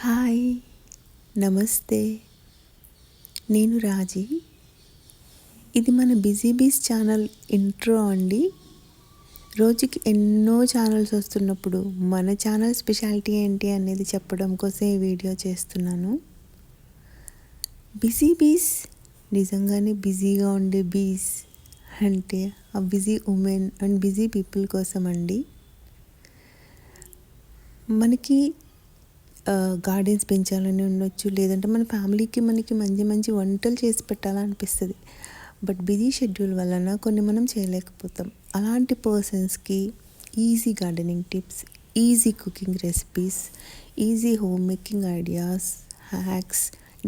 Hi, నమస్తే. నేను రాజీ. ఇది మన బిజీ బీస్ ఛానల్ ఇంట్రో అండి. రోజుకి ఎన్నో ఛానల్స్ వస్తున్నప్పుడు మన ఛానల్ స్పెషాలిటీ ఏంటి అనేది చెప్పడం కోసం ఈ వీడియో చేస్తున్నాను. బిజీ బీస్ నిజంగానే బిజీగా ఉండే బీస్ అంటే ఆ busy women and busy people కోసం అండి. మనకి గార్డెన్స్ పెంచాలని ఉండొచ్చు, లేదంటే మన ఫ్యామిలీకి మనకి మంచి మంచి వంటలు చేసి పెట్టాలనిపిస్తుంది. బట్ బిజీ షెడ్యూల్ వలన కొన్ని మనం చేయలేకపోతాం. అలాంటి పర్సన్స్కి easy gardening tips, easy cooking recipes, easy home making ideas, hacks,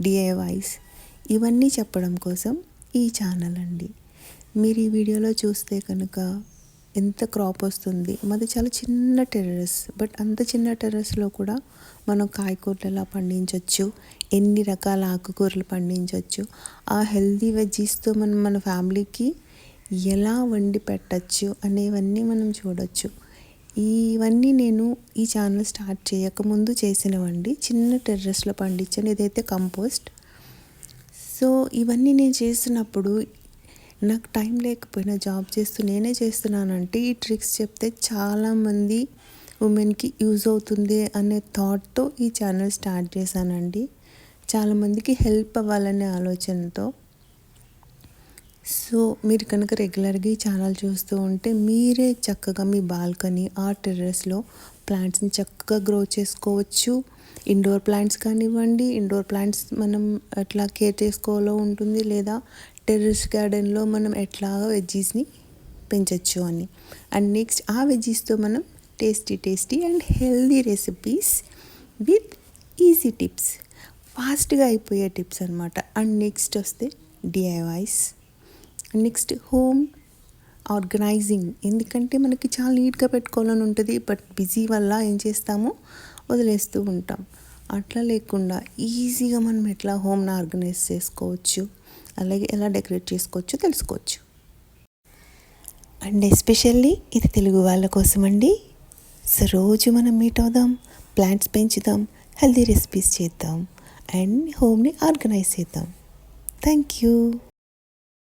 DIYs ఇవన్నీ చెప్పడం కోసం ఈ ఛానల్ అండి. మీరు ఈ వీడియోలో చూస్తే కనుక ఎంత క్రాప్ వస్తుంది. మాది చాలా చిన్న టెర్రస్, బట్ అంత చిన్న టెర్రస్లో కూడా మనం కాయగూరలు ఎలా పండించవచ్చు, ఎన్ని రకాల ఆకుకూరలు పండించవచ్చు, ఆ హెల్దీ వెజ్జీస్తో మనం మన ఫ్యామిలీకి ఎలా వండి పెట్టచ్చు అనేవన్నీ మనం చూడొచ్చు. ఇవన్నీ నేను ఈ ఛానల్ స్టార్ట్ చేయకముందు చేసినవండి. చిన్న టెర్రస్లో పండించాను. ఇదైతే కంపోస్ట్. సో ఇవన్నీ నేను చేసినప్పుడు నాకు టైం లేకపోయినా జాబ్ చేస్తూ నేనే చేస్తున్నానంటే ఈ ట్రిక్స్ చెప్తే చాలామంది ఉమెన్కి యూజ్ అవుతుంది అనే థాట్తో ఈ ఛానల్ స్టార్ట్ చేశానండి. చాలామందికి హెల్ప్ అవ్వాలనే ఆలోచనతో. సో మీరు కనుక రెగ్యులర్గా ఈ ఛానల్ చూస్తూ ఉంటే మీరే చక్కగా మీ బాల్కనీ ఆ టెర్రస్లో ప్లాంట్స్ని చక్కగా గ్రో చేసుకోవచ్చు. ఇండోర్ ప్లాంట్స్ కానివ్వండి, ఇండోర్ ప్లాంట్స్ మనం ఎట్లా కేర్ చేసుకోవాలో ఉంటుంది, లేదా టెర్రస్ గార్డెన్లో మనం ఎట్లా వెజ్జీస్ని పెంచవచ్చు అని. అండ్ నెక్స్ట్ ఆ వెజ్జీస్తో మనం tasty and healthy recipes with easy tips, ఫాస్ట్గా అయిపోయే టిప్స్ అనమాట. అండ్ నెక్స్ట్ వస్తే డిఐవైస్, నెక్స్ట్ హోమ్ ఆర్గనైజింగ్. ఎందుకంటే మనకి చాలా నీట్గా పెట్టుకోవాలని ఉంటుంది, బట్ బిజీ వల్ల ఏం చేస్తామో వదిలేస్తూ ఉంటాం. అట్లా లేకుండా ఈజీగా మనం ఎట్లా హోమ్ని ఆర్గనైజ్ చేసుకోవచ్చు, అలాగే ఎలా డెకరేట్ చేసుకోవచ్చో తెలుసుకోవచ్చు. అండ్ ఎస్పెషల్లీ ఇది తెలుగు వాళ్ళ కోసం అండి. సో రోజు మనం మీట్ అవుదాం, ప్లాంట్స్ పెంచుదాం, హెల్దీ రెసిపీస్ చేద్దాం అండ్ హోమ్ని ఆర్గనైజ్ చేద్దాం. Thank you.